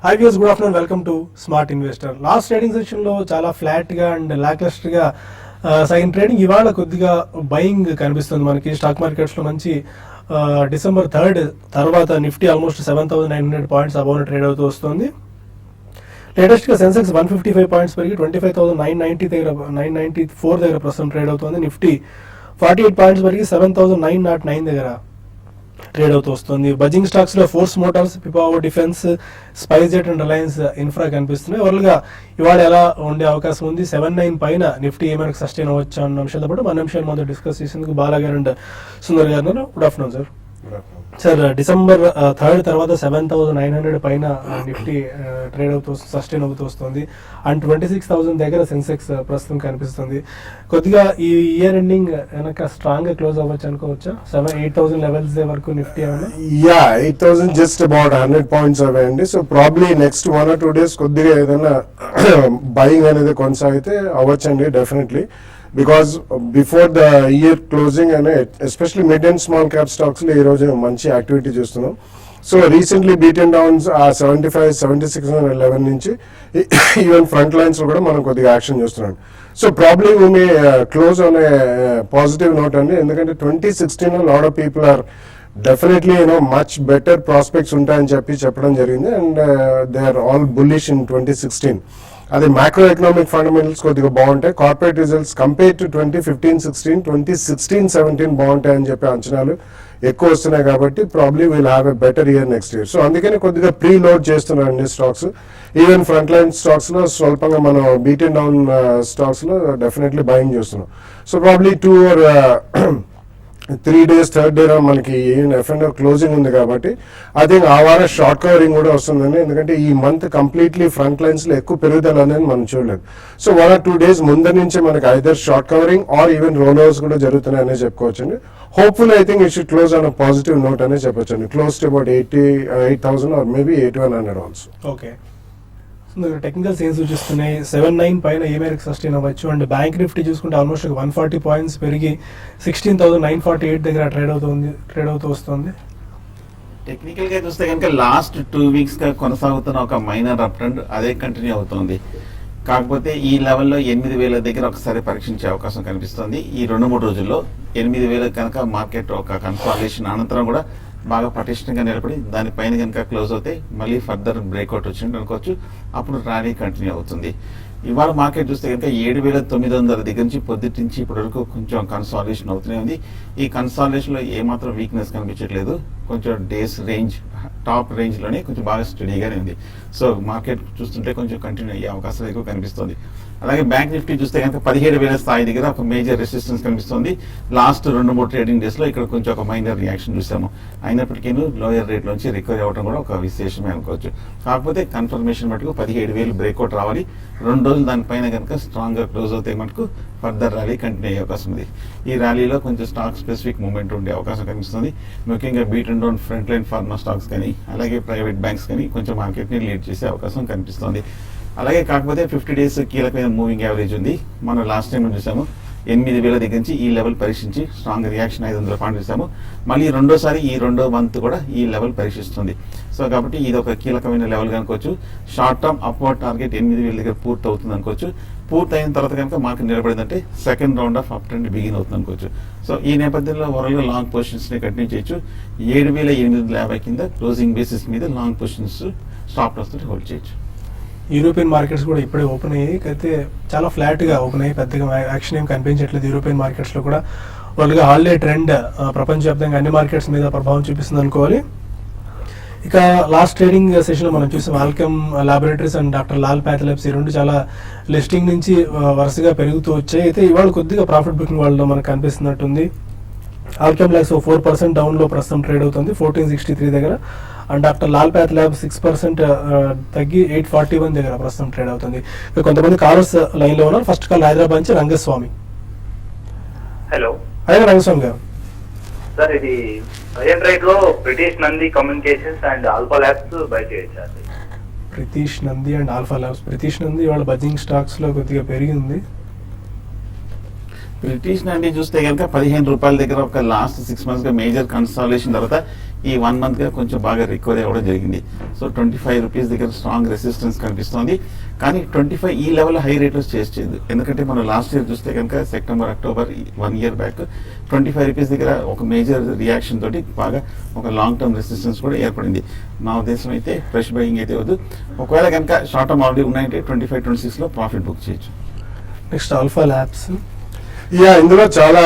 High views, good afternoon, welcome to smart investor. Last trading session లో చాలా flat గా and లాక్లస్టర్ గా సాగిన ట్రేడింగ్ ఇవాళ కొద్దిగా బయింగ్ కనిపిస్తుంది మనకి. స్టాక్ మార్కెట్స్ లో మంచి December 3rd తర్వాత Nifty almost 7,900 points above trade అవుతూ వస్తుంది. లేటెస్ట్ గా సెన్సెక్స్ 155 పాయింట్స్ పెరిగి 25,990 దగ్గర 994 దగ్గర ప్రస్తుతం ట్రేడ్ అవుతుంది. నిఫ్టీ 48 పాయింట్స్ పెరిగి 7,909 దగ్గర ట్రేడ్ అవుతూ వస్తుంది. బజింగ్ స్టాక్స్ లో Force Motors, Pipavav Defence, SpiceJet and Reliance Infra కనిపిస్తున్నాయి. ఓవరాల్ గా ఇవాళ ఎలా ఉండే అవకాశం ఉంది, 79 పైన నిఫ్టీ ఏమైనా సస్టైన్ అవ్వచ్చు అన్న అంశాలతో పాటు మన అంశాలు మొదలు డిస్కస్ చేసేందుకు బాలా గారు అండ్ సుందర్ గారు. Good afternoon sir. Sir, December 3rd తర్వాత 7,900 పైన నిఫ్టీ ట్రేడ్ అవుతూ సస్టైన్ అవుతూ వస్తుంది అండ్ 26,000 దగ్గర సెన్సెక్స్ ప్రస్తుతం కనిపిస్తుంది. కొద్దిగా ఈ ఇయర్ ఎండింగ్ వెనక స్ట్రాంగ్ గా క్లోజ్ అవ్వచ్చు అనుకోవచ్చా? 8,000 లెవెల్స్ వరకు నిఫ్టీ ఏమన్నా? 8,000 జస్ట్ అబౌట్ 100 పాయింట్స్ అవే అండి. So probably next 1 or 2 days కొద్దిగా ఏదైనా బయింగ్ అనేది కొనసాగితే అవ్వచ్చండి definitely. Because before the year closing అనే especially mid and small cap stocks లో ఈ రోజు మంచి యాక్టివిటీ చూస్తున్నాం. సో రీసెంట్లీ బీటెన్ డౌన్స్ ఆ 75, 76 లెవెల్ నుంచి ఈవెన్ ఫ్రంట్ లైన్స్ లో కూడా మనం కొద్దిగా యాక్షన్ చూస్తున్నాం. So probably we may close on a positive note అండి. ఎందుకంటే 2016 lot of people are definitely much better prospects ఉంటాయని చెప్పడం జరిగింది and they are all bullish in 2016. అది మ్యాక్రో ఎకనామిక్ ఫండమెంటల్స్ కొద్దిగా బాగుంటాయి. కార్పొరేట్ రిజల్ట్స్ కంపేర్ టు 2015-16, 2016-17 బాగుంటాయి అని చెప్పి అంచనాలు ఎక్కువ వస్తున్నాయి. కాబట్టి probably will have a better year next year. So అందుకని కొద్దిగా ప్రీ లోడ్ చేస్తున్నారండి stocks. Even front line stocks లో స్వల్పంగా మనం బీటెన్ డౌన్ స్టాక్స్ లో డెఫినెట్లీ బయింగ్ చేస్తున్నాం. So probably 2 or 3 days, third day మనకి F&O క్లోజింగ్ ఉంది కాబట్టి ఐ థింక్ ఆ వారం షార్ట్ కవరింగ్ కూడా వస్తుందండి. ఎందుకంటే ఈ మంత్ కంప్లీట్లీ ఫ్రంట్ లైన్స్ లో ఎక్కువ పెరుగుదల అనేది మనం చూడలేదు. సో 1 or 2 days ముందు నుంచి మనకి either short covering or even rollovers కూడా జరుగుతున్నాయి అనే చెప్పుకోవచ్చండి. Hopeful I think it should close on positive note అనే చెప్పొచ్చండి. Close to about 88,000 or maybe 8,100 also. Okay, technicals ఏం సూచిస్తున్నాయి? 79 పైన ఏ మేరకు సస్టైన్ అవ్వచ్చు? అండ్ బ్యాంక్ నిఫ్టీ చూసుకుంటే ఆల్మోస్ట్ 140 పాయింట్స్ పెరిగి 16,948 దగ్గర ట్రేడ్ అవుతూ వస్తుంది. టెక్నికల్ గా చూస్తే కనుక లాస్ట్ 2 weeks గా కొనసాగుతున్న ఒక మైనర్ అప్ ట్రెండ్ అదే కంటిన్యూ అవుతుంది. కాకపోతే ఈ లెవెల్లో 8,000 దగ్గర ఒకసారి పరీక్షించే అవకాశం కనిపిస్తుంది. ఈ 2-3 రోజుల్లో 8,000 కనుక మార్కెట్ ఒక కన్సాలిడేషన్ అనంతరం కూడా బాగా పటిష్టంగా నిలబడి దానిపైన కనుక క్లోజ్ అవుతే మళ్ళీ ఫర్దర్ బ్రేక్అవుట్ వచ్చింది అనుకోవచ్చు. అప్పుడు ర్యాలీ కంటిన్యూ అవుతుంది. ఇవాళ మార్కెట్ చూస్తే కనుక 7,900 దగ్గర నుంచి పొద్దుటి నుంచి ఇప్పటి వరకు కొంచెం కన్సాలిడేషన్ అవుతూనే ఉంది. ఈ కన్సాలిడేషన్ లో ఏమాత్రం వీక్నెస్ కనిపించట్లేదు. కొంచెం డేస్ రేంజ్ టాప్ రేంజ్ లోనే కొంచెం బాగా స్టడీగానే ఉంది. సో మార్కెట్ చూస్తుంటే కొంచెం కంటిన్యూ అయ్యే అవకాశం ఎక్కువ కనిపిస్తుంది. అలాగే బ్యాంక్ నిఫ్టీ చూస్తే కనుక 17,000 స్థాయి దగ్గర ఒక మేజర్ రెసిస్టెన్స్ కనిపిస్తుంది. లాస్ట్ 2-3 ట్రేడింగ్ డేస్ లో ఇక్కడ కొంచెం ఒక మైనర్ రియాక్షన్ చూసాము. అయినప్పటికీ లోయర్ రేట్ నుంచి రికవరీ అవ్వడం కూడా ఒక విశేషమే అనుకోవచ్చు. కాకపోతే కన్ఫర్మేషన్ మటుకు 17,000 బ్రేక్అవుట్ రావాలి. 2 రోజులు దానిపైన కనుక స్ట్రాంగ్ గా క్లోజ్ అవుతే మటుకు ఫర్దర్ ర్యాలీ కంటిన్యూ అయ్యే అవకాశం ఉంది. ఈ ర్యాలీలో కొంచెం స్టాక్ స్పెసిఫిక్ మూవ్మెంట్ ఉండే అవకాశం కనిపిస్తుంది. ముఖ్యంగా beat and down front line pharma stocks కానీ అలాగే ప్రైవేట్ బ్యాంక్స్ కానీ కొంచెం మార్కెట్ ని లీడ్ చేసే అవకాశం కనిపిస్తుంది. అలాగే కాకపోతే 50 days కీలకమైన మూవింగ్ యావరేజ్ ఉంది. మనం లాస్ట్ టైం చూసాము 8,000 దగ్గర నుంచి ఈ లెవెల్ పరీక్షించి స్ట్రాంగ్ రియాక్షన్ 500 పాయింట్లు చూసాము. మళ్ళీ రెండోసారి ఈ 2వ మంత్ కూడా ఈ లెవెల్ పరీక్షిస్తుంది. సో కాబట్టి ఇది ఒక కీలకమైన లెవెల్ అనుకోవచ్చు. షార్ట్ టర్మ్ అప్వర్డ్ టార్గెట్ 8,000 దగ్గర పూర్తి అవుతుంది అనుకోవచ్చు. పూర్తి అయిన తర్వాత కనుక మార్కెట్ నిలబడిందంటే second round of uptrend begin అవుతుంది అనుకోవచ్చు. సో ఈ నేపథ్యంలో ఓవరాల్గా లాంగ్ పొజిషన్స్ ని కంటిన్యూ చేయొచ్చు. 7,850 కింద క్లోజింగ్ బేసిస్ మీద లాంగ్ పొజిషన్స్ స్టాప్ లాస్ తోటి హోల్డ్ చేయొచ్చు. యూరోపియన్ మార్కెట్స్ కూడా ఇప్పుడే ఓపెన్ అయ్యాయి. అయితే చాలా ఫ్లాట్ గా ఓపెన్ అయ్యి పెద్దగా యాక్షన్ ఏం కనిపించట్లేదు. యూరోపియన్ మార్కెట్స్ లో కూడా వాళ్ళుగా హాలిడే ట్రెండ్ ప్రపంచవ్యాప్తంగా అన్ని మార్కెట్స్ మీద ప్రభావం చూపిస్తుంది అనుకోవాలి. ఇక లాస్ట్ ట్రేడింగ్ సెషన్ లో మనం చూసాం Alkem laboratories and doctor Lal PathLabs ఈ రెండు చాలా లిస్టింగ్ నుంచి వరుసగా పెరుగుతూ వచ్చాయి. అయితే ఇవాళ కొద్దిగా ప్రాఫిట్ బుకింగ్ వాళ్ళలో మనకు కనిపిస్తున్నట్టుంది. ఆల్కెమ్ ల్యాబ్స్ 4% డౌన్ లో ప్రస్తుతం ట్రేడ్ అవుతుంది 1463 దగ్గర. And doctor Lal path lab 6% తగ్గి 841 దగ్గర ప్రస్తుతం ట్రేడ్ అవుతుంది. కొంతమంది కాలర్స్ లైన్ లో ఉన్నారు. ఫస్ట్ కాల్ హైదరాబాద్ నుంచి రంగస్వామి. హలో రంగస్వామి గారు. సార్, ఇది ప్రజెంట్ రైట్ లో British Nandi communications and Alpha Labs buy చేయొచ్చు. British Nandi and Alpha Labs. British Nandi వాళ్ళ బజింగ్ స్టాక్స్ లో కొద్దిగా పెరిగింది. బ్రిటిష్ నండి చూస్తే కనుక 15 రూపాయల దగ్గర ఒక లాస్ట్ 6 months గా మేజర్ కన్సాలేషన్ తర్వాత ఈ 1 month గా కొంచెం బాగా రికవరీ అవ్వడం జరిగింది. సో 25 రూపీస్ దగ్గర స్ట్రాంగ్ రెసిస్టెన్స్ కనిపిస్తోంది. కానీ 25 ఈ లెవెల్ హై రేట్ చేయదు. ఎందుకంటే మనం లాస్ట్ ఇయర్ చూస్తే కనుక September October 1 year back 25 rupees దగ్గర ఒక మేజర్ రియాక్షన్ తోటి బాగా ఒక లాంగ్ టర్మ్ రెసిస్టెన్స్ కూడా ఏర్పడింది. నా ఉద్దేశం అయితే ఫ్రెష్ బయింగ్ అయితే వద్దు. ఒకవేళ కనుక షార్ట్ టర్మ్ ఆల్రెడీ ఉన్నాయంటే 25-26 లో ప్రాఫిట్ బుక్ చేయొచ్చు. Next alpha labs. ఇందులో చాలా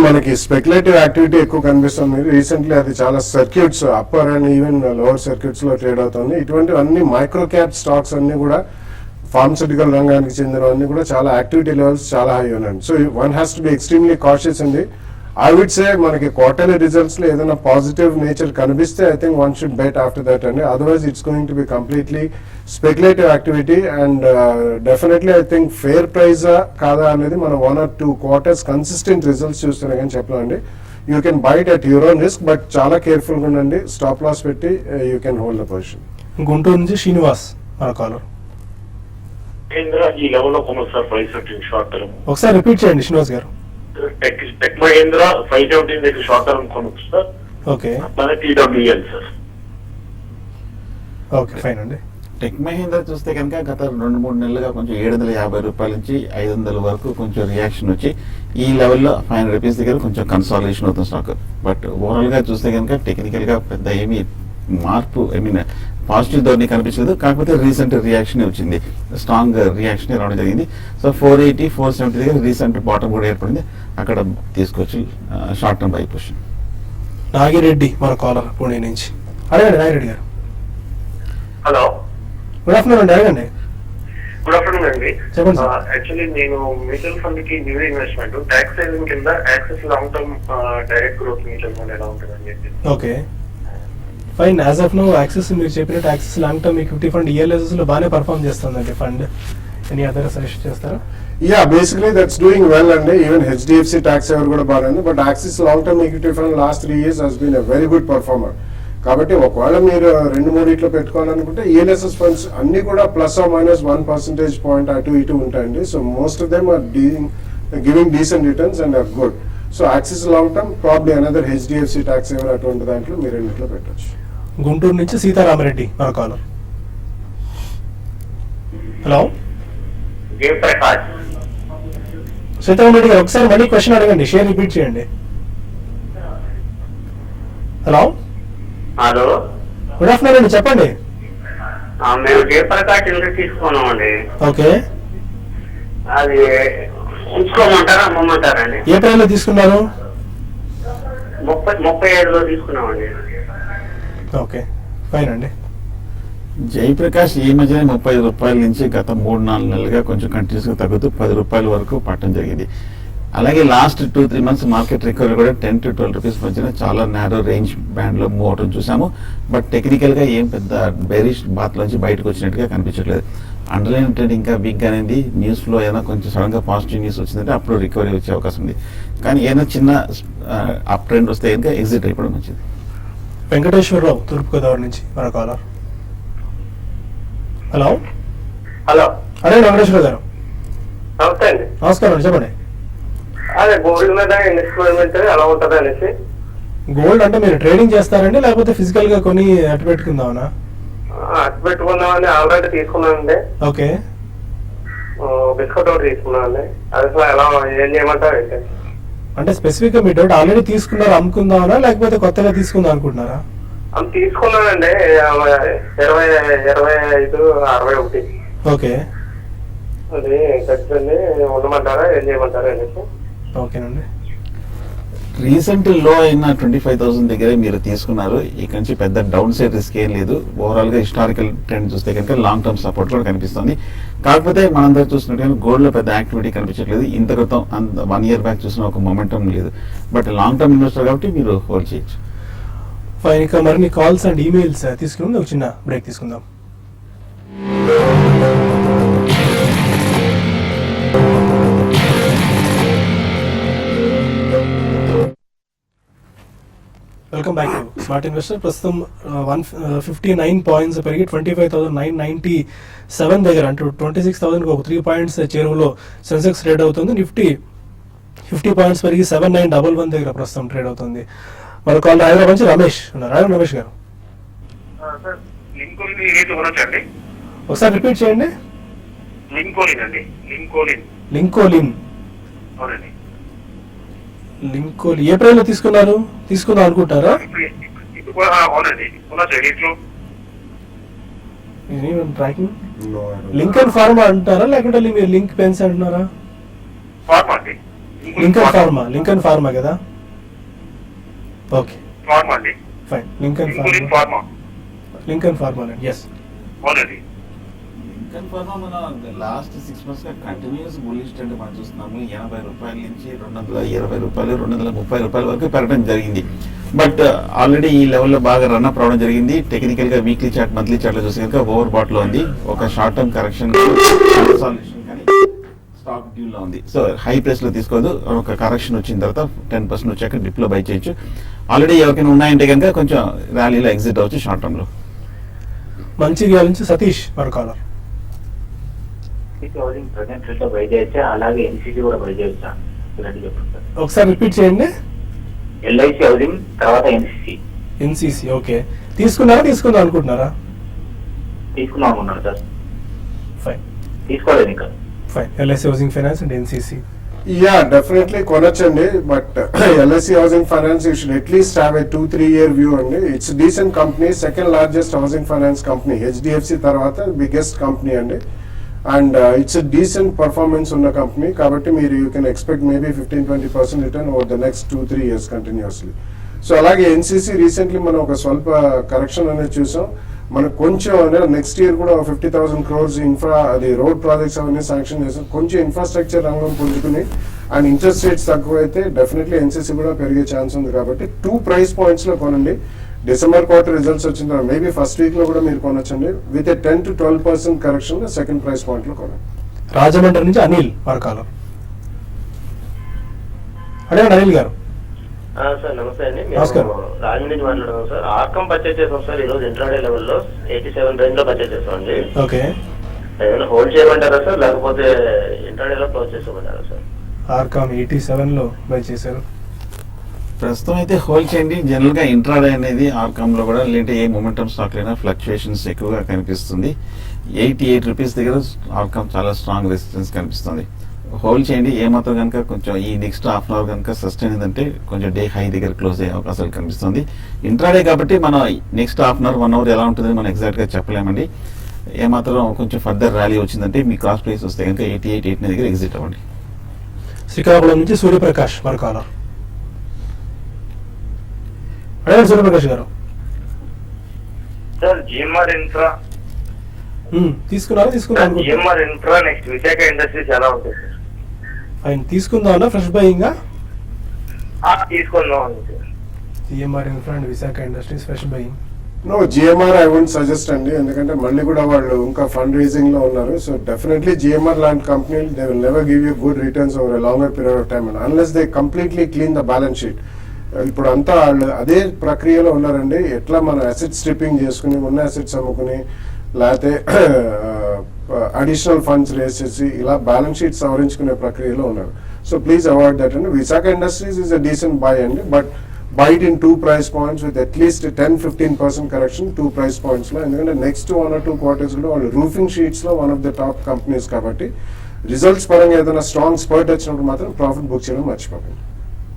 మనకి స్పెక్యులేటివ్ యాక్టివిటీ ఎక్కువ కనిపిస్తుంది. రీసెంట్లీ అది చాలా circuits upper and even lower circuits లో ట్రేడ్ అవుతుంది. ఇటువంటి అన్ని మైక్రో క్యాప్ స్టాక్స్ అన్ని కూడా ఫార్మస్యూటికల్ రంగానికి చెందినవన్నీ కూడా చాలా యాక్టివిటీ లెవెల్స్ చాలా హై ఉన్నాయి. So one has to be extremely cautious అండి. ఐ వుడ్ సే మనకి క్వార్టర్లీ రిజల్ట్స్ లో ఏదైనా పాజిటివ్ నేచర్ కనిపిస్తే I think one should bet after that అండి. Otherwise it's going to be completely speculative activity and definitely I think fair price కాదా అనేది మనం 1 or 2 quarters consistent results చూస్తున్నాం కానీ చెప్పలేండి. You can buy it at your own risk, but చాలా careful గా ఉండండి. స్టాప్ లాస్ పెట్టి you can hold the position. Guntur నుంచి శ్రీనివాస్ మన కాలర్. ఈ లెవెల్ లో కొనొచ్చు సార్ ప్రైస్ షార్ట్ టర్మ్. ఒకసారి రిపీట్ చేయండి శ్రీనివాస్ గారు. టెక్ మహేంద్ర 517 దగ్గర షార్ట్ టర్మ్ కొనొచ్చు సార్. ఓకే, మన TWL సార్. ఓకే ఫైన్ అండి. టెక్ మహీంద్రా చూస్తే కనుక గత 2-3 నెలలుగా కొంచెం 750 రూపాయల నుంచి 500 వరకు కొంచెం రియాక్షన్ వచ్చి ఈ లెవెల్లో 500 రూపీస్ దగ్గర కొంచెం కన్సాలిడేషన్ అవుతుంది స్టాక్. బట్ ఓవరాల్ గా చూస్తే కనుక టెక్నికల్ గా పెద్ద ఏమీ మార్పు పాజిటివ్ ధోరణి కనిపించలేదు. కాకపోతే రీసెంట్ రియాక్షన్ వచ్చింది, స్ట్రాంగ్ రియాక్షన్ రావడం జరిగింది. సో 480-470 దగ్గర రీసెంట్ బాటం కూడా ఏర్పడింది. అక్కడ తీసుకోవచ్చు short term by position. Nagireddy మన కాలర్ పుణే నుంచి. అడగండి నాగిరెడ్డి గారు. హలో, గుడ్ ఆఫ్టర్నూన్ అండి. అడగండి. గుడ్ ఆఫ్టర్నూన్ అండి. చెప్పండి సార్. యాక్చువల్లీ నేను మ్యూచువల్ ఫండ్ కి న్యూ ఇన్వెస్ట్మెంట్ ట్యాక్స్ సేవింగ్ కింద Axis long term direct growth mutual fund ఎలా ఉంటుందండి? Okay fine. As of now Axis మీరు చెప్పినట్టు Axis long term equity fund ELSS లో బాగానే పర్ఫామ్ చేస్తుందండి ఫండ్. ఎనీ అదర్ సజెస్ట్ చేస్తారా? బేసిక్లీ దట్స్ డూయింగ్ వెల్ అండి. ఈవెన్ HDFC ట్యాక్స్ ఎవరు కూడా బాగుంది. But Axis long term equity fund last 3 years has been a very good performer. కాబట్టి ఒకవేళ మీరు 2-3 ఇట్లా పెట్టుకోవాలనుకుంటే ELSS ఫండ్స్ అన్ని కూడా ±1% అటు ఇటు ఉంటాయండి. So most of them are giving decent returns and are good. So Axis long term probably another HDFC tax ఎవరు అటువంటి దాంట్లో మీరు రెండిట్లో పెట్టచ్చు. గుంటూరు నుంచి సీతారామరెడ్డి మన కాలర్. హలో సీతారామరెడ్డి గారు, ఒకసారి మళ్ళీ క్వశ్చన్ అడగండి, షేర్ రిపీట్ చేయండి. హలో హలో, గుడ్ ఆఫ్టర్నూన్ అండి, చెప్పండి. మేము జయప్రకాష్ ఇల్లు తీసుకున్నామండి. ఓకే, అది ఉంచుకోమంటారా అమ్మమంటారండి? ఏ ప్రైస్లో తీసుకున్నారు? 37లో తీసుకున్నామండి. ఓకే ఫైన్ అండి. జయప్రకాష్ ఈ మధ్యనే 30 రూపాయల నుంచి గత 3-4 నెలలుగా కొంచెం కంటిన్యూస్ గా తగ్గుతూ 10 రూపాయల వరకు పట్టడం జరిగింది. అలాగే లాస్ట్ 2-3 months మార్కెట్ రికవరీ కూడా 10 to 12 రూపీస్ మధ్యన చాలా నేరో రేంజ్ బ్యాండ్ లో మూవ్ అవడం చూసాము. బట్ టెక్నికల్ గా ఏం పెద్ద బెరిష్ బాత్ నుంచి బయటకు వచ్చినట్టుగా కనిపించట్లేదు. అండర్లైన్ ట్రేడ్ ఇంకా వీక్ అనేది న్యూస్ ఫ్లో ఏదైనా కొంచెం సడన్ గా పాజిటివ్ న్యూస్ వచ్చిందంటే అప్పుడు రికవరీ వచ్చే అవకాశం ఉంది. కానీ ఏదైనా చిన్న అప్ ట్రెండ్ వస్తే కనుక ఎగ్జిట్ అయిపోవడం మంచిది. వెంకటేశ్వరరావు తూర్పుగోదావరి నుంచి మన కాలర్. హలో హలో, అదే వెంకటేశ్వర గారు, నమస్తే అండి. నమస్కారం అండి, చెప్పండి. అదే గోల్డ్ మీద ఇన్వెస్ట్మెంట్ ఎలా ఉంటుంది అనేసి. గోల్డ్ అంటే మీరు ట్రేడింగ్ చేస్తారండి లేకపోతే ఫిజికల్ గా కొని అటు పెట్టుకుందామనా? అటు పెట్టుకుందామని ఆల్రెడీ తీసుకున్నానండి. ఓకే, బిస్కెట్ ఒకటి తీసుకున్నానండి. అది అసలు ఎలా ఏం చేయమంటారు అయితే? అంటే స్పెసిఫిక్ గా మీ డౌట్ ఆల్రెడీ తీసుకున్నారు అమ్ముకుందామనా లేకపోతే కొత్తగా తీసుకుందాం అనుకుంటున్నారా? అది తీసుకున్నానండి 25-61. ఓకే అది ఖచ్చితంగా ఉండమంటారా ఏం చేయమంటారా అనేసి. ఓకేనండి. రీసెంట్ లో అయిన 25,000 దగ్గరే మీరు తీసుకున్నారు. ఇక్కడ నుంచి పెద్ద డౌన్ సైడ్ రిస్క్ ఏం లేదు. ఓవరాల్ గా హిస్టారికల్ ట్రెండ్ చూస్తే కనుక లాంగ్ టర్మ్ సపోర్ట్ కూడా కనిపిస్తుంది. కాకపోతే మనందరూ చూసినట్టు గోల్డ్ లో పెద్ద యాక్టివిటీ కనిపించట్లేదు. ఇంత క్రితం 1 year బ్యాక్ చూసిన ఒక మొమెంటం లేదు. బట్ లాంగ్ టర్మ్ ఇన్వెస్టర్ కాబట్టి మీరు హోల్డ్ చేయొచ్చు. ఫైన్. ఇంకా మరిన్ని కాల్స్ అండ్ ఈమెయిల్స్ తీసుకుని ఒక చిన్న బ్రేక్ తీసుకుందాం. Welcome back to smart investor. ప్రస్తుతం 159 పాయింట్స్ పెరిగి 25,997 దగ్గర, అంటే 26,000 ఒక 3 పాయింట్స్ చేరువలో సెన్సెక్స్ ట్రేడ్ అవుతుంది. నిఫ్టీ 50 పాయింట్స్ పెరిగి 7911 దగ్గర ప్రస్తుతం ట్రేడ్ అవుతుంది. మన కాల్ హైదరాబాద్ నుంచి రమేష్ ఉన్నారు. రమేష్ గారు సార్ లింకోలిన్ ఏది కొనొచ్చండి? ఒకసారి రిపీట్ చేయండి. లింకోలిన్ అండి, లింకోలిన్. లింకోలిన్. అవునండి. లింకోలిన్ ఏ ప్రైస్ లో తీసుకుందాం అనుకుంటారా? ఇప్పుడు అవునండి, కొనొచ్చు లింక్లో. Tracking No, I don't. Lincoln Pharma అంటారా లేకుంటే మీరు లింక్ పెన్స్ అంటున్నారా? ఫార్మా అండి. లింకన్ ఫార్మా కదా. ఓకే ఫార్మా అండి. Fine. Lincoln Lincoln Pharma. Pharma. Lincoln Pharma అండి. ఎస్. అవునండి. లింకన్ ఫార్మా మన లాస్ట్ 6 months గా కంటిన్యూస్ బుల్లిష్ ట్రెండ్ మనం చూస్తున్నాము. 80 రూపాయల నుంచి 220 రూపాయలు, 230 రూపాయల వరకు పెరగడం జరిగింది. బట్ ఆల్రెడీ ఈ లెవెల్లో బాగా రన్అప్ రావడం జరిగింది. టెక్నికల్ గా వీక్లీ చార్ట్, మంత్లీ చార్ట్ లో చూస్తే కనుక ఓవర్ బాట్ లో ఉంది. ఒక షార్ట్ టర్మ్ కరెక్షన్ కానీ స్టాక్ డ్యూ లో ఉంది. సో హై ప్రైస్ లో తీసుకోదు. ఒక కరెక్షన్ వచ్చిన తర్వాత 10% వచ్చాక డిప్ లో బై చేయొచ్చు. ఆల్రెడీ ఎవరికైనా ఉన్నాయంటే కనుక కొంచెం ర్యాలీలో ఎగ్జిట్ అవచ్చు షార్ట్ టర్మ్ లో. మంచిర్యాల నుంచి సతీష్ మన కాలర్. హౌసింగ్ ప్రజెంట్ రేట్ లో బై చేయొచ్చా, అలాగే ఎన్సీసీ కూడా బై చేయొచ్చా? చెప్పండి సార్. ఒకసారి రిపీట్ చేయండి. ఎల్ఐసి హౌసింగ్ తర్వాత ఎన్సీసీ ఎన్సీసీ. ఓకే, తీసుకుందాం అనుకుంటున్నారా? తీసుకుందాం అనుకున్నాను సార్. ఫైన్. తీసుకోలేదు ఇంకా. Fine. LIC Housing Finance and NCC. Yeah, definitely కొనొచ్చండి. But LIC Housing Finance you should at least have a 2-3 year view అండి. It's decent company, second largest housing finance company, HDFC తర్వాత biggest company అండి. And it's decent performance ఉన్న company కాబట్టి మీరు you can expect maybe 15-20% return over the next 2-3 years continuously. So అలాగే NCC recently మనం ఒక స్వల్ప కరెక్షన్ అనేది చూసాం. మనకు కొంచెం నెక్స్ట్ ఇయర్ కూడా 50,000 crores ఇన్ఫ్రా, అది రోడ్ ప్రాజెక్ట్స్ అవన్నీ శాంక్షన్ చేసాం. కొంచెం ఇన్ఫ్రాస్ట్రక్చర్ రంగం పుంజుకుని అండ్ ఇంట్రెస్ట్ రేట్స్ తక్కువ అయితే డెఫినెట్లీ ఎన్సీసీ కూడా పెరిగే ఛాన్స్ ఉంది. కాబట్టి 2 price points లో కొనండి. డిసెంబర్ క్వార్టర్ రిజల్ట్స్ వచ్చిన తర్వాత మేబీ ఫస్ట్ వీక్ లో కూడా మీరు కొనొచ్చండి. With 10-12% correction second price point లో కొనండి. రాజమండ్రి నుంచి అనిల్ మన కాలర్. అడగండి అనిల్ గారు. సార్ నమస్తే అండి. నమస్కారం. రాజమండ్రి నుంచి మాట్లాడుతున్నాం సార్. ఆర్కమ్ పర్చేజ్ చేసాం సార్. ఈ రోజు ఇంట్రాడే లెవెల్లో 87 రేంజ్ లో పర్చేజ్ చేసాం అండి. ఓకే, ఏమైనా హోల్డ్ చేయమంటారా సార్, లేకపోతే ఇంట్రాడేలో క్లోజ్ చేసుకోమంటారా సార్? ఆర్కామ్ 87 లో బై చేశారు. ప్రస్తుతం అయితే హోల్డ్ చేయండి. జనరల్ గా ఇంట్రాడే అనేది ఆర్కామ్ లో కూడా లేదంటే ఏ మొమెంటమ్ స్టాక్ అయినా ఫ్లక్చుయేషన్స్ ఎక్కువగా కనిపిస్తుంది. 88 రూపీస్ దగ్గర ఆర్కామ్ చాలా స్ట్రాంగ్ రెసిస్టెన్స్ కనిపిస్తుంది. హోల్డ్ చేయండి. ఏమాత్రం కనుక కొంచెం ఈ నెక్స్ట్ హాఫ్ అన్ అవర్ కనుక సస్టైన్ అయిందంటే కొంచెం డే హై దగ్గర క్లోజ్ అయ్యే అవకాశాలు కనిపిస్తుంది. ఇంట్రాడే కాబట్టి మనం next half an hour 1 hour ఎలా ఉంటుందని మనం ఎగ్జాక్ట్ గా చెప్పలేమండి. ఏమాత్రం కొంచెం ఫర్దర్ ర్యాలీ వచ్చిందంటే మీ క్రాస్ ప్రైస్ వస్తే కనుక 88-89 దగ్గర ఎగ్జిట్ అవ్వండి. శ్రీకాకుళం నుంచి సూర్యప్రకాష్ మన కాలర్. అడగండి సూర్యప్రకాష్ గారు. సార్ జిఎంఆర్ ఇన్ఫ్రా తీసుకున్నారా? తీసుకుందాం GMR infra next Visaka industries ఎలా ఉంటాయి సార్? ఆయన తీసుకుందామన్నా ఫ్రెష్ బయింగా? తీసుకుందాం అండి sir. GMR infra and Visaka industries fresh buying. No, GMR I won't suggest అండి. ఎందుకంటే మళ్ళీ కూడా వాళ్ళు ఇంకా ఫండ్ రైజింగ్ లో ఉన్నారు. సో డెఫినెట్లీ జిఎంఆర్ లాంటి కంపెనీలు they will never give you good returns over a longer period of time unless they completely clean the balance sheet. ఇప్పుడు అంతా వాళ్ళు అదే ప్రక్రియలో ఉన్నారండి. ఎట్లా మన అసెట్ స్ట్రిప్పింగ్ చేసుకుని ఉన్న అసెట్స్ అమ్ముకుని లేకపోతే అడిషనల్ ఫండ్స్ రేస్ చేసి ఇలా బ్యాలెన్స్ షీట్ సవరించుకునే ప్రక్రియలో ఉన్నారు. సో ప్లీజ్ అవాయిడ్ దట్ అండి. Visakha Industries is a decent buy అండి. But buy it in 2 price points with at least 10-15% correction 2 price points లో. ఎందుకంటే నెక్స్ట్ 1 or 2 quarters లో వాళ్ళు రూఫింగ్ షీట్స్ లో one of the top companies కాబట్టి results పరంగా ఏదైనా స్ట్రాంగ్ స్పర్ట్ వచ్చినప్పుడు మాత్రం ప్రాఫిట్ బుక్ చేయడం మర్చిపోకండి.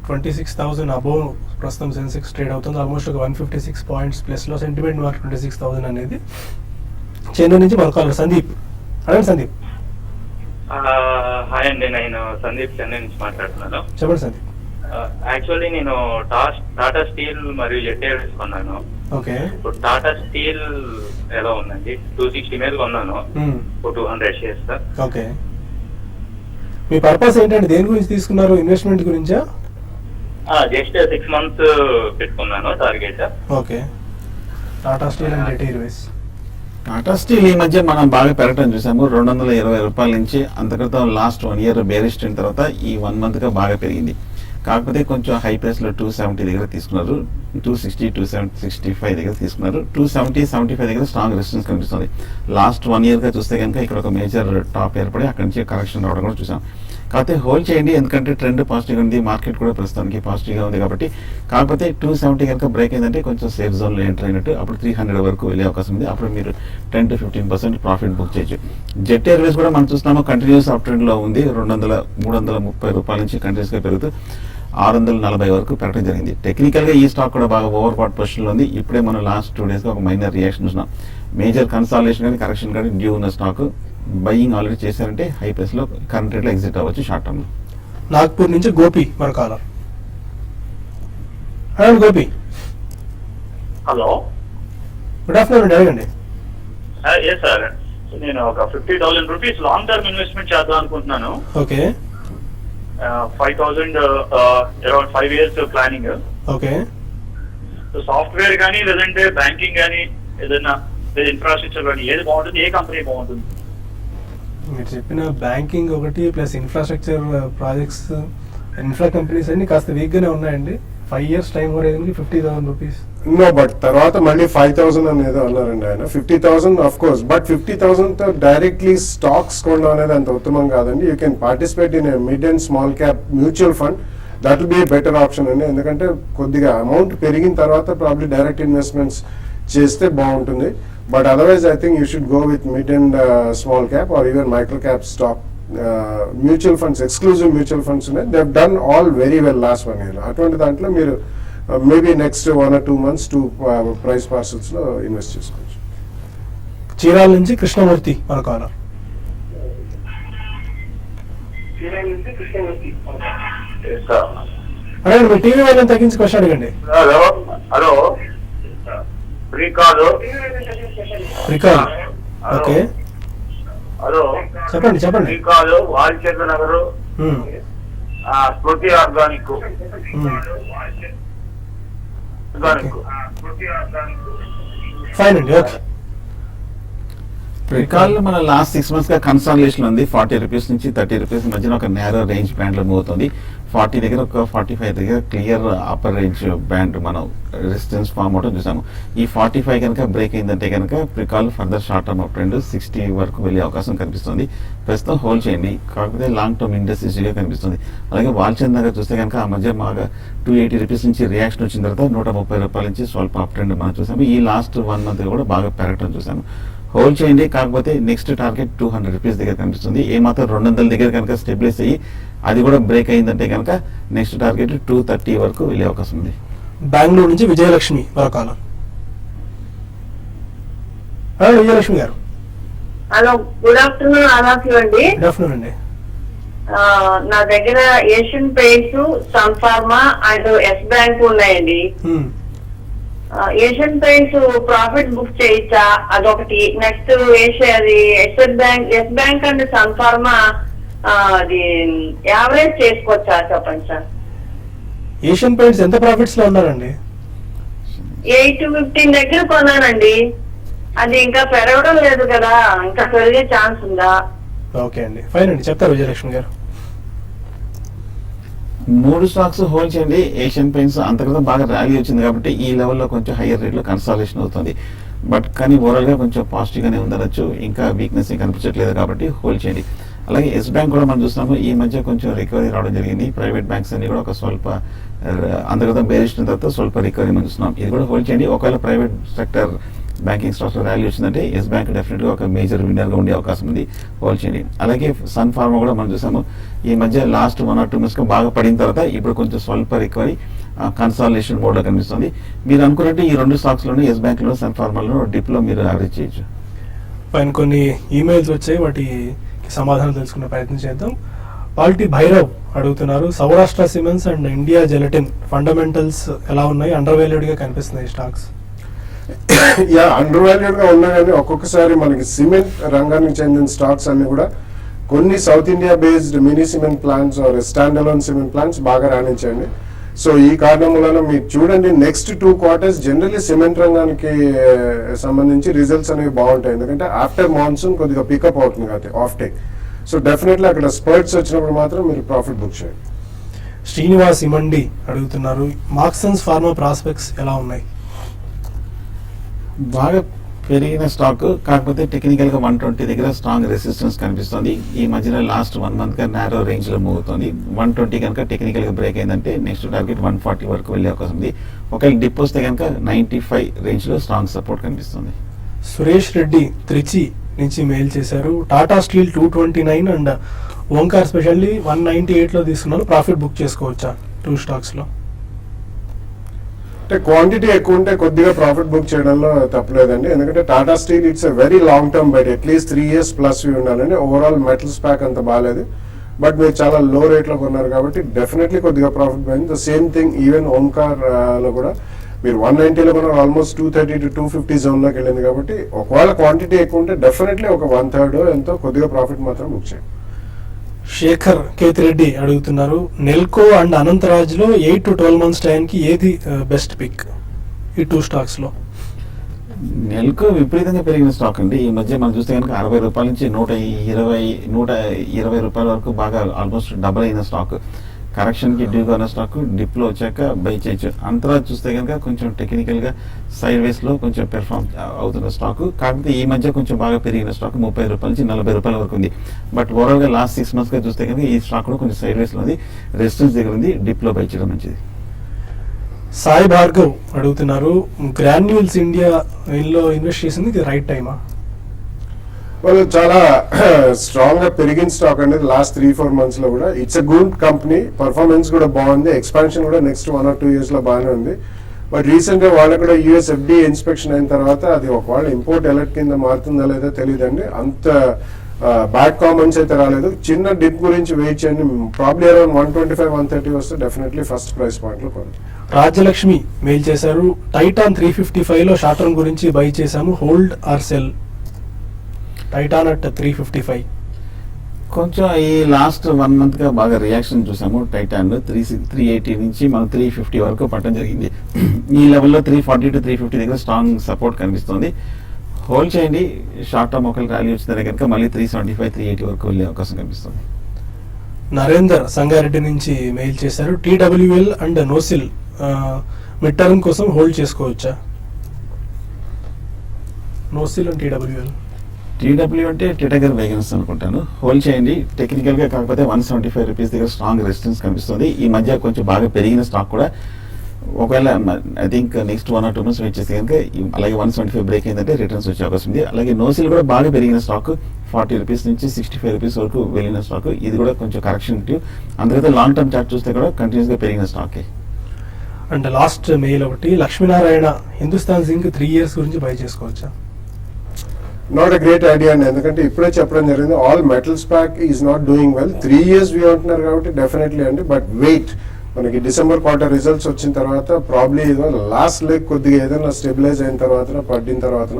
26,000 అబోవ్ ప్రస్తుతం సెన్సెక్స్ ట్రేడ్ అవుతుంది. ఆల్మోస్ట్ ఒక 156 పాయింట్స్ ప్లస్ లో సెంటిమెంట్ మార్క్ 26,000 అనేది. చెన్నై నుంచి మన కాలర్ సందీప్. అడగండి సందీప్. హాయ్ అండి, నేను సందీప్ చెన్నై నుంచి మాట్లాడుతున్నాను. చెప్పండి సందీప్. యాక్చువల్లీ నేను టాటా స్టీల్ మరియు జెట్ కొన్నాను. ఓకే, ఇప్పుడు టాటా స్టీల్ ఎలా ఉందండి? 260 మీద కొన్నాను, 200 షేర్స్ సార్. ఓకే, మీ పర్పస్ ఏంటంటే దేని గురించి తీసుకున్నారు? ఇన్వెస్ట్మెంట్ గురించా? జస్ట్ 6 months పెట్టుకున్నాను target. Okay, Tata steel and jet Airways. Tata steel ఈ మధ్య మనం బాగా పెరగడం చూసాము. 220 రూపాయల నుంచి అంతక్రితం లాస్ట్ 1 year బేరిష్ అయిన తర్వాత ఈ 1 month గా బాగా పెరిగింది. కాకపోతే కొంచెం హై ప్రైస్ లో 270 దగ్గర తీసుకున్నారు, 260, 265 దగ్గర తీసుకున్నారు. 270, 75 దగ్గర స్ట్రాంగ్ రెసిస్టెన్స్ కనిపిస్తుంది. లాస్ట్ 1 year గా చూస్తే కనుక ఇక్కడ ఒక మేజర్ టాప్ ఏర్పడి అక్కడి నుంచి కరెక్షన్ రావడం కూడా చూసాం. కాకపోతే హోల్డ్ చేయండి, ఎందుకంటే ట్రెండ్ పాజిటివ్గా ఉంది, మార్కెట్ కూడా ప్రస్తుతానికి పాజిటివ్గా ఉంది కాబట్టి. కాకపోతే 270 కనుక బ్రేక్ అయిందంటే కొంచెం సేఫ్ జోన్లో ఎంటర్ అయినట్టు, అప్పుడు 300 వరకు వెళ్ళే అవకాశం ఉంది. అప్పుడు మీరు 10 to 15% ప్రాఫిట్ బుక్ చేయొచ్చు. జెట్ ఎయిర్వేస్ కూడా మనం చూస్తున్నాము కంటిన్యూస్ అప్ ట్రెండ్లో ఉంది. 330 రూపాయల నుంచి కంటిన్యూస్గా పెరుగుతూ 640 వరకు పెరగడం జరిగింది. టెక్నికల్గా ఈ స్టాక్ కూడా బాగా ఓవర్ బాట్ పొజిషన్లో ఉంది. ఇప్పుడే మనం లాస్ట్ 2 డేస్గా ఒక మైనర్ రియాక్షన్ చూసినాం. మేజర్ కన్సాలిడేషన్ కానీ కరెక్షన్ కానీ డ్యూ ఉన్న స్టాక్ బయింగ్ ఆల్రెడీ చేశారంటే హై ప్రైస్లో కరెంట్ రేట్లో ఎగ్జిట్ అవ్వచ్చు షార్ట్ టర్మ్లో. నాగ్పూర్ నుంచి గోపి మన caller. Hello Gopi. Hello, good afternoon అండి, అడగండి. ఎస్ సార్, నేను ఒక 50,000 రూపీస్ లాంగ్ టర్మ్ ఇన్వెస్ట్మెంట్ చేద్దాం అనుకుంటున్నాను. Okay 5,000 around 5 years planning. Okay software కానీ లేదంటే బ్యాంకింగ్ కానీ ఏదైనా ఇన్ఫ్రాస్ట్రక్చర్ కానీ ఏది బాగుంటుంది, ఏ కంపెనీ బాగుంటుంది? మీరు చెప్పిన బ్యాంకింగ్ ఒకటి plus infrastructure projects, infra companies అన్ని కాస్త వీక్గానే ఉన్నాయండి. 5 years టైం హోరైజన్కి 50,000 రూపీస్. నో, బట్ తర్వాత మళ్ళీ 5,000 అనేది అన్నారండి ఆయన. 50,000 ఆఫ్ కోర్స్, బట్ 50,000 తో డైరెక్ట్లీ స్టాక్స్ కొనడం అనేది అంత ఉత్తమం కాదండి. You can participate in mid and small cap mutual fund. That will be better option అండి, ఎందుకంటే కొద్దిగా అమౌంట్ పెరిగిన తర్వాత ప్రాబ్లీ డైరెక్ట్ ఇన్వెస్ట్మెంట్స్ చేస్తే బాగుంటుంది. But otherwise I think you should go with mid and small cap or even micro cap stock mutual funds, exclusive mutual funds ఉన్నాయి. They have done all very well last 1 year. అటువంటి దాంట్లో మీరు maybe next 1 or 2 months 2 price parcels లో invest చేసుకోవచ్చు. చీరాల నుంచి కృష్ణమూర్తి మన caller. అడగండి, మీ TV వాళ్ళని తగ్గించి క్వశ్చన్ అడగండి. Hello hello, record. Record. Okay hello, చెప్పండి చెప్పండి. రికార్డు, వారిచంద్ర నగరు, మ్మ్. స్మృతి ఆర్గానిక్. ఫైన్ అండి, ఓకే. రికాల్ మన లాస్ట్ 6 months గా కన్సాలిడేషన్ ఉంది. 40 రూపీస్ నుంచి 30 రూపీస్ మధ్యన ఒక నేరో రేంజ్ బ్యాండ్ లో మూవ్ అవుతుంది. 40 దగ్గర ఒక 45 దగ్గర క్లియర్ అప్పర్ రేంజ్ బ్యాండ్ మనం రెసిస్టెన్స్ ఫామ్ అవడం చూసాము. ఈ 45 కనుక బ్రేక్ అయిందంటే కనుక Pricol further short term up trend 60 వరకు వెళ్ళే అవకాశం కనిపిస్తుంది. ప్రస్తుతం హోల్డ్ చేయండి, కాకపోతే లాంగ్ టర్మ్ ఇండస్ట్రీస్గా కనిపిస్తుంది. అలాగే వాల్చంద్ నగర్ చూస్తే కనుక ఆ మధ్య బాగా 280 రూపీస్ నుంచి రియాక్షన్ వచ్చిన తర్వాత 130 రూపాయల నుంచి స్వల్ప అప్ ట్రెండ్ మనం చూసాము. ఈ లాస్ట్ 1 month కూడా బాగా పెరగడం చూసాము. హోల్డ్ చేయండి, కాకపోతే నెక్స్ట్ టార్గెట్ 200 రూపీస్ దగ్గర కనిపిస్తుంది. ఏ మాత్రం 200 దగ్గర కనుక స్టెబిలైజ్ అయ్యి అది కూడా బ్రేక్ అయిందంటే కనుక నెక్స్ట్ టార్గెట్ 230 వరకు వెళ్ళే అవకాశం ఉంది. బెంగళూరు నుంచి విజయలక్ష్మి మరో కాలర్. హలో విజయలక్ష్మి గారు. Hello, good afternoon. ఆదాఫ్ అండి. గుడ్ ఆఫ్టర్నూన్ అండి. నా దగ్గర Asian Paints, Sun Pharma and Yes Bank ఉన్నాయండి. ఏషియన్ పెయింట్స్ ప్రాఫిట్ బుక్ చేయొచ్చా? అదొకటి. Next Yes Bank and Sun Pharma అది యావరేజ్ చేసుకోవచ్చా? చెప్పండి సార్. ఏషియన్ పెయింట్స్ ఎంత ప్రాఫిట్స్ లో ఉన్నారండి? 815 దగ్గర కొన్నానండి. అది ఇంకా పెరగడం లేదు కదా, ఇంకా పెరిగే ఛాన్స్ ఉందా? ఓకే అండి, ఫైన్ అండి, చెప్తారు విజయలక్ష్మి గారు. 3 స్టాక్స్ హోల్డ్ చేయండి. ఏషియన్ పెయింట్స్ అంతర్గతం బాగా ర్యాలీ వచ్చింది కాబట్టి ఈ లెవెల్లో కొంచెం హైయర్ రేట్లో కన్సాలేషన్ అవుతుంది. బట్ కానీ ఓవరాల్గా కొంచెం పాజిటివ్గానే ఉందనొచ్చు, ఇంకా వీక్నెస్ కనిపించట్లేదు కాబట్టి హోల్డ్ చేయండి. అలాగే ఎస్ బ్యాంక్ కూడా మనం చూస్తున్నాము ఈ మధ్య కొంచెం రికవరీ రావడం జరిగింది. ప్రైవేట్ బ్యాంక్స్ అన్ని కూడా ఒక స్వల్ప అంతర్గతం బేరిష్ణ తర్వాత స్వల్ప రికవరీ మనం చూస్తున్నాం. ఇది కూడా హోల్డ్ చేయండి. ఒకవేళ private sector banking stocks rally వచ్చిందంటే ఎస్ బ్యాంక్ డెఫినెట్గా ఒక మేజర్ విన్నర్గా ఉండే అవకాశం ఉంది, హోల్డ్ చేయండి. అలాగే సన్ ఫార్మా కూడా మనం చూసాము ఈ మధ్య లాస్ట్ 1 or 2 months బాగా పడిన తర్వాత ఇప్పుడు కొంచెం స్వల్ప రికవరీ కన్సాలిడేషన్ మోడ్లో కనిపిస్తుంది. మీరు అనుకున్నట్టు ఈ 2 స్టాక్స్లోనూ ఎస్ బ్యాంక్లో సన్ ఫార్మాలో డిప్లో మీరు యావరేజ్ చేయొచ్చు. పైన కొన్ని ఈమెయిల్స్ వచ్చాయి, వాటి సమాధానం తెలుసుకునే ప్రయత్నం చేద్దాం. పాల్టీ భైరవ్ అడుగుతున్నారు, Saurashtra cements and India gelatin fundamentals ఎలా ఉన్నాయి? అండర్ వాల్యూడ్ గా కనిపిస్తున్నాయి స్టాక్స్. యా, అండర్ వాల్యూడ్ గా ఉన్నా కానీ ఒక్కొక్కసారి మనకి సిమెంట్ రంగానికి చెందిన స్టాక్స్ అన్ని కూడా కొన్ని South India based mini cement plants or stand alone cement plants బాగా రాణించండి. సో ఈ కారణం వలన మీరు చూడండి నెక్స్ట్ 2 quarters జనరల్లీ సిమెంట్ రంగానికి సంబంధించి రిజల్ట్స్ అనేవి బాగుంటాయి, ఎందుకంటే ఆఫ్టర్ మాన్సూన్ కొద్దిగా పికప్ అవుతుంది కాబట్టి ఆఫ్ టేక్. సో డెఫినెట్లీ అక్కడ స్పర్ట్స్ వచ్చినప్పుడు మాత్రం మీరు ప్రాఫిట్ బుక్ చేయండి. శ్రీనివాస్ ఇమండి అడుగుతున్నారు, మార్క్సన్స్ ఫార్మా ప్రాస్పెక్ట్స్ ఎలా ఉన్నాయి? బాగా పెరిగిన స్టాక్, కాకపోతే టెక్నికల్ గా 120 దగ్గర స్ట్రాంగ్ రెసిస్టెన్స్ కనిపిస్తుంది. ఈ మధ్యలో లాస్ట్ 1 మంత్ గా నారో రేంజ్ లో మూవ్ అవుతుంది. 120 కనుక టెక్నికల్ గా బ్రేక్ అయిందంటే నెక్స్ట్ టార్గెట్ 140 వరకు వెళ్ళే అవకాశం ఉంది. ఒకవేళ డిప్ వస్తే కనుక 95 రేంజ్ లో స్ట్రాంగ్ సపోర్ట్ కనిపిస్తుంది. సురేష్ రెడ్డి త్రిచి నుంచి మెయిల్ చేశారు. Tata steel 229 and Omkar specially 198 లో తీసుకున్నారు. ప్రాఫిట్ బుక్ చేసుకోవచ్చా 2 స్టాక్స్ లో? అంటే క్వాంటిటీ ఎక్కువ ఉంటే కొద్దిగా ప్రాఫిట్ బుక్ చేయడంలో తప్పలేదండి. ఎందుకంటే Tata steel it's a very long term but at least 3 years plus ఉండాలండి. ఓవరాల్ మెటల్స్ ప్యాక్ అంత బాగాలేదు, బట్ మీరు చాలా లో రేట్లో కొన్నారు కాబట్టి డెఫినెట్లీ కొద్దిగా ప్రాఫిట్ పోయింది. The same thing even Omkar లో కూడా మీరు 190లో కొన్నారు, ఆల్మోస్ట్ 230 to 250 జోన్లోకి వెళ్ళింది. కాబట్టి ఒకవేళ క్వాంటిటీ ఎక్కువ ఉంటే డెఫినెట్లీ ఒక 1/3 ఎంతో కొద్దిగా ప్రాఫిట్ మాత్రం బుక్ చేయండి. శేఖర్ కేతిరెడ్డి అడుగుతున్నారు, నెల్కో అండ్ అనంతరాజ్ లో 8 to 12 months టైంకి ఏది బెస్ట్ పిక్ ఈ 2 స్టాక్స్ లో? నెల్కో విపరీతంగా పెరిగిన స్టాక్ అండి. ఈ మధ్య మనం చూస్తే కనుక 60 రూపాయల నుంచి 120 రూపాయల వరకు బాగా ఆల్మోస్ట్ డబుల్ అయిన స్టాక్. కరెక్షన్ కి డ్యూగా ఉన్న స్టాక్ డిప్ లో వచ్చాక బై చేయొచ్చు. అంతరాజ్ చూస్తే కనుక కొంచెం టెక్నికల్ గా సైడ్ వేస్ లో కొంచెం పెర్ఫార్మ్ అవుతున్న స్టాక్. కాకపోతే ఈ మధ్య కొంచెం బాగా పెరిగిన స్టాక్ 30 రూపాయల నుంచి 40 రూపాయల వరకు ఉంది. బట్ ఓవరాల్ గా లాస్ట్ 6 months గా చూస్తే కనుక ఈ స్టాక్ కూడా కొంచెం సైడ్ వేస్ లో ఉంది, రెసిస్టెన్స్ దగ్గర ఉంది, డిప్ లో బై చేయడం మంచిది. సాయి భార్గవ్ అడుగుతున్నారు, గ్రాన్యూల్స్ ఇండియా లో ఇన్వెస్ట్ చేసింది ఇది రైట్ టైమా? వాళ్ళు చాలా స్ట్రాంగ్ గా పెరిగిన స్టాక్ అనేది లాస్ట్ 3-4 months లో కూడా. It's a good company, performance కూడా బాగుంది, ఎక్స్పాన్షన్ కూడా నెక్స్ట్ 1 or 2 years లో బాగానే ఉంది. బట్ రీసెంట్ గా వాళ్ళకి కూడా US FDA ఇన్స్పెక్షన్ అయిన తర్వాత అది ఒకవేళ ఇంపోర్ట్ అలర్ట్ కింద మారుతుందా లేదో తెలియదండి. అంత బ్యాడ్ కామెంట్స్ అయితే రాలేదు. చిన్న డిప్ గురించి వెయిట్ చేయండి. ప్రాబ్లీ అరౌండ్ 125-130 వస్తే డెఫినెట్లీ ఫస్ట్ ప్రైస్ పాయింట్ లో కొనండి. రాజ్యలక్ష్మి మెయిల్ చేశారు, టైటాన్ 355 లో షార్ట్ టర్మ్ గురించి బై చేశాము, hold are cell? Titan at 355. కొంచెం ఈ లాస్ట్ 1 month గా బాగా రియాక్షన్ చూసాము. టైటాన్ 380 నుంచి మనం 350 వరకు పట్టడం జరిగింది. ఈ లెవెల్లో 340 to 350 దగ్గర స్ట్రాంగ్ సపోర్ట్ కనిపిస్తుంది. హోల్డ్ చేయండి. షార్ట్ టర్మ్ ఒకవేళ ర్యాలీ వచ్చిందే కనుక మళ్ళీ 375-380 వరకు వెళ్ళే అవకాశం కనిపిస్తుంది. నరేందర్ సంగారెడ్డి నుంచి మెయిల్ చేశారు, TWL and NOCIL mid term కోసం హోల్డ్ చేసుకోవచ్చా? NOCIL and TWL. TW అంటే టిటగర్ వేగన్స్ అనుకుంటాను. హోల్డ్ చేయండి. టెక్నికల్ గా కాకపోతే 175 రూపీస్ దగ్గర స్ట్రాంగ్ రెసిస్టెన్స్ కనిపిస్తుంది. ఈ మధ్య కొంచెం బాగా పెరిగిన స్టాక్ కూడా. ఒకవేళ I think next 1 or 2 months wait చేస్తే కనుక అలాగే 175 బ్రేక్ అయిందంటే రిటర్న్స్ వచ్చే అవకాశం ఉంది. అలాగే నోసిల్ కూడా బాగా పెరిగిన స్టాక్, 40 రూపీస్ నుంచి 65 రూపీస్ వరకు వెళ్ళిన స్టాక్. ఇది కూడా కొంచెం కరెక్షన్. అందుకైతే లాంగ్ టర్మ్ చార్ట్ చూస్తే కూడా కంటిన్యూస్ గా పెరిగిన స్టాక్. అండ్ లాస్ట్ మెయిల్ ఒకటి, లక్ష్మీనారాయణ హిందుస్థాన్ జింక్ 3 years గురించి బై చేసుకోవచ్చా? నాట్ ఎ గ్రేట్ ఐడియా అండి. ఎందుకంటే ఇప్పుడే చెప్పడం జరిగింది, all metals pack is not doing well. 3 years view అంటున్నారు కాబట్టి డెఫినెట్లీ అండి. బట్ వెయిట్, మనకి డిసెంబర్ క్వార్టర్ రిజల్ట్స్ వచ్చిన తర్వాత ప్రాబ్లీ లాస్ట్ లెగ్ కొద్దిగా ఏదైనా స్టెబిలైజ్ అయిన తర్వాత పడిన తర్వాత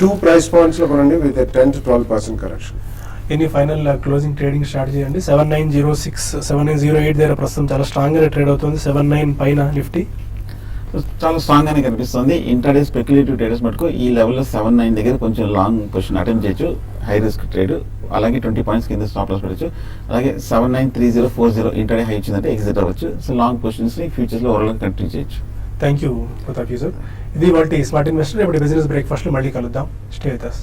2 price points లో కొనండి with 10 to 12% correction. Any final closing trading strategy అండి? 7906 7908 దగ్గర ప్రస్తుతం చాలా స్ట్రాంగ్ గా ట్రేడ్ అవుతుంది. 79 పైన నిఫ్టీ చాలా స్ట్రాంగ్ గానే కనిపిస్తుంది. ఇంటర్డే స్పెక్యులేటివ్ ట్రేడర్స్ మటుకు ఈ లెవెల్లో 79 దగ్గర కొంచెం లాంగ్ పొజిషన్ అటెంప్ట్ చేయొచ్చు, హై రిస్క్ ట్రేడ్. అలాగే 20 points కింద స్టాప్ లాస్ పెట్టచ్చు. అలాగే 793040 ఇంటర్డే హై ఇచ్చిందంటే ఎగ్జిట్ అవ్వచ్చు. సో లాంగ్ పొజిషన్స్ ని ఫ్యూచర్స్ లో ఓవరాల్ కంటిన్యూ చేయొచ్చు. Thank you Pratap sir. ఇది వాటి స్మార్ట్ ఇన్వెస్టర్. ఇప్పుడు బిజినెస్ బ్రేక్ఫాస్ట్ లో మళ్ళీ కలుద్దాం. Stay with us.